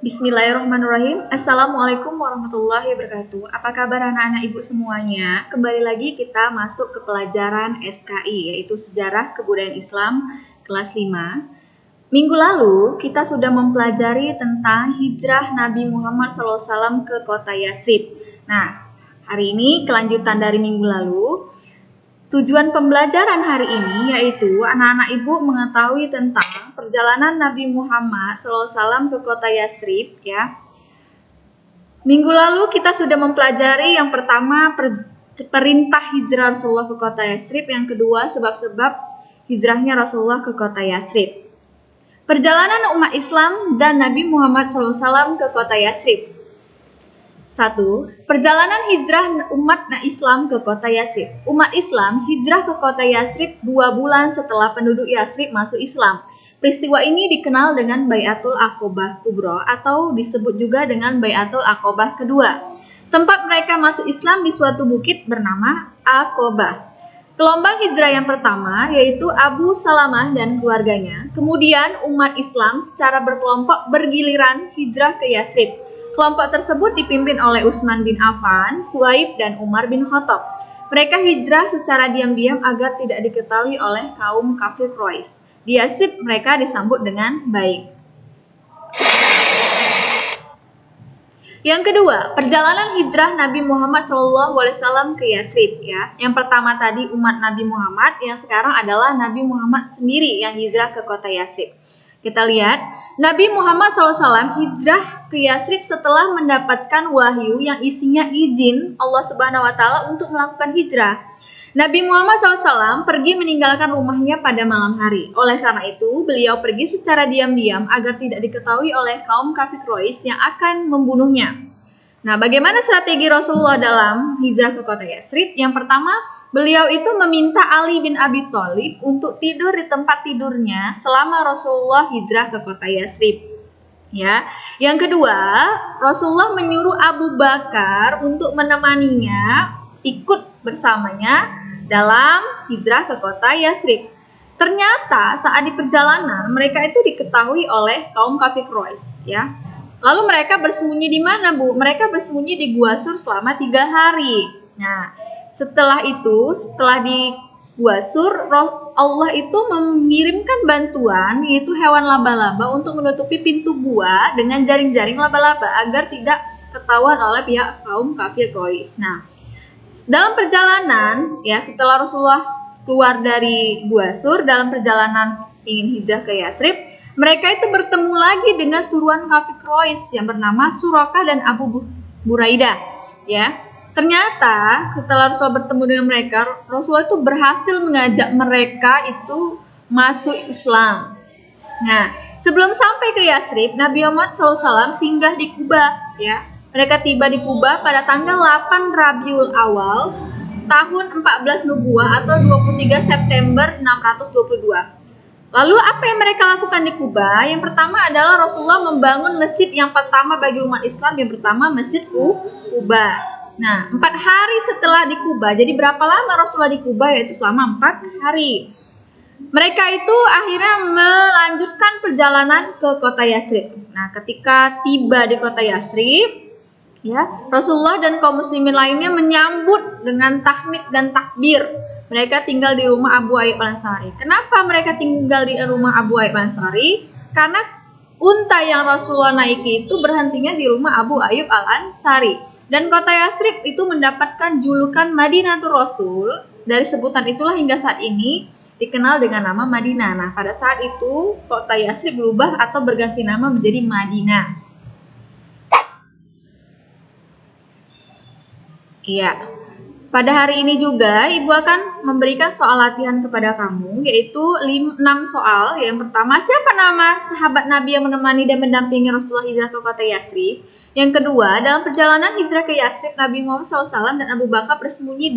Bismillahirrahmanirrahim. Assalamualaikum warahmatullahi wabarakatuh. Apa kabar anak-anak ibu semuanya? Kembali lagi kita masuk ke pelajaran SKI, yaitu Sejarah Kebudayaan Islam kelas 5. Minggu lalu kita sudah mempelajari tentang hijrah Nabi Muhammad SAW ke kota Yatsrib. Nah, hari ini kelanjutan dari minggu lalu. Tujuan pembelajaran hari ini yaitu anak-anak ibu mengetahui tentang perjalanan Nabi Muhammad SAW ke kota Yatsrib, ya. Minggu lalu kita sudah mempelajari yang pertama perintah hijrah Rasulullah ke kota Yatsrib, yang kedua sebab-sebab hijrahnya Rasulullah ke kota Yatsrib. Perjalanan umat Islam dan Nabi Muhammad SAW ke kota Yatsrib. 1. Perjalanan hijrah umat Islam ke kota Yatsrib. Umat Islam hijrah ke kota Yatsrib 2 bulan setelah penduduk Yatsrib masuk Islam. Peristiwa ini dikenal dengan Bai'atul Aqobah Kubro atau disebut juga dengan Bai'atul Aqobah kedua. Tempat mereka masuk Islam di suatu bukit bernama Aqobah. Gelombang hijrah yang pertama yaitu Abu Salamah dan keluarganya. Kemudian umat Islam secara berkelompok bergiliran hijrah ke Yatsrib. Kelompok tersebut dipimpin oleh Utsman bin Affan, Suhaib, dan Umar bin Khattab. Mereka hijrah secara diam-diam agar tidak diketahui oleh kaum kafir Quraisy. Di Yatsrib mereka disambut dengan baik. Yang kedua, perjalanan hijrah Nabi Muhammad SAW ke Yatsrib, ya. Yang pertama tadi umat Nabi Muhammad, yang sekarang adalah Nabi Muhammad sendiri yang hijrah ke kota Yatsrib. Kita lihat, Nabi Muhammad SAW hijrah ke Yatsrib setelah mendapatkan wahyu yang isinya izin Allah Subhanahu wa Ta'ala untuk melakukan hijrah. Nabi Muhammad SAW pergi meninggalkan rumahnya pada malam hari. Oleh karena itu, beliau pergi secara diam-diam agar tidak diketahui oleh kaum kafir Quraisy yang akan membunuhnya. Nah, bagaimana strategi Rasulullah dalam hijrah ke kota Yatsrib? Yang pertama, beliau itu meminta Ali bin Abi Thalib untuk tidur di tempat tidurnya selama Rasulullah hijrah ke kota Yatsrib. Ya. Yang kedua, Rasulullah menyuruh Abu Bakar untuk menemaninya, ikut bersamanya dalam hijrah ke kota Yatsrib. Ternyata saat di perjalanan mereka itu diketahui oleh kaum kafir Quraisy, ya. Lalu mereka bersembunyi di mana, Bu? Mereka bersembunyi di Gua Sur selama 3 hari. Nah, setelah di Gua Sur, Allah itu mengirimkan bantuan, yaitu hewan laba-laba untuk menutupi pintu gua dengan jaring-jaring laba-laba agar tidak ketahuan oleh pihak kaum kafir Quraisy. Nah, dalam perjalanan, ya, setelah Rasulullah keluar dari Gua Sur dalam perjalanan ingin hijrah ke Yatsrib, mereka itu bertemu lagi dengan suruhan kafir Quraisy yang bernama Suraqah dan Abu Buraidah, ya. Ternyata setelah Rasulullah bertemu dengan mereka, Rasulullah itu berhasil mengajak mereka itu masuk Islam. Nah, sebelum sampai ke Yatsrib, Nabi Muhammad SAW singgah di Kuba, ya. Mereka tiba di Kuba pada tanggal 8 Rabiul Awal tahun 14 Nubuwah atau 23 September 622. Lalu apa yang mereka lakukan di Kuba? Yang pertama adalah Rasulullah membangun masjid yang pertama bagi umat Islam, yang pertama Masjid Kuba. Nah, 4 hari setelah di Kuba, jadi berapa lama Rasulullah di Kuba? Yaitu selama 4 hari. Mereka itu akhirnya melanjutkan perjalanan ke kota Yatsrib. Nah, ketika tiba di kota Yatsrib, ya, Rasulullah dan kaum muslimin lainnya menyambut dengan tahmid dan takbir. Mereka tinggal di rumah Abu Ayyub Al-Ansari. Kenapa mereka tinggal di rumah Abu Ayyub Al-Ansari? Karena unta yang Rasulullah naiki itu berhentinya di rumah Abu Ayyub Al-Ansari. Dan kota Yatsrib itu mendapatkan julukan Madinatul Rasul. Dari sebutan itulah hingga saat ini dikenal dengan nama Madinah. Nah, pada saat itu kota Yatsrib berubah atau berganti nama menjadi Madinah. Iya. Pada hari ini juga Ibu akan memberikan soal latihan kepada kamu, yaitu 6 soal. Yang pertama, siapa nama sahabat Nabi yang menemani dan mendampingi Rasulullah hijrah ke kota Yatsrib? Yang kedua, dalam perjalanan hijrah ke Yatsrib, Nabi Muhammad SAW dan Abu Bakar bersembunyi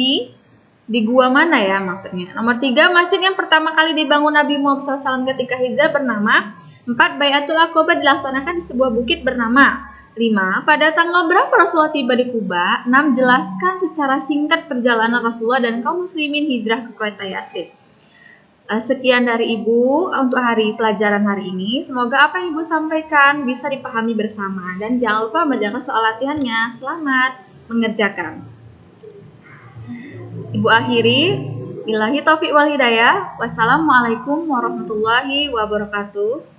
di gua mana, ya, maksudnya. Nomor 3, masjid yang pertama kali dibangun Nabi Muhammad SAW ketika hijrah bernama 4. Bai'atul Aqobah dilaksanakan di sebuah bukit bernama 5. Pada tanggal berapa Rasulullah tiba di Kuba? 6. Jelaskan secara singkat perjalanan Rasulullah dan kaum muslimin hijrah ke kota Yatsrib. Sekian dari Ibu untuk hari pelajaran hari ini. Semoga apa yang Ibu sampaikan bisa dipahami bersama. Dan jangan lupa mengerjakan soal latihannya. Selamat mengerjakan. Ibu akhiri. Billahi taufiq wal hidayah. Wassalamualaikum warahmatullahi wabarakatuh.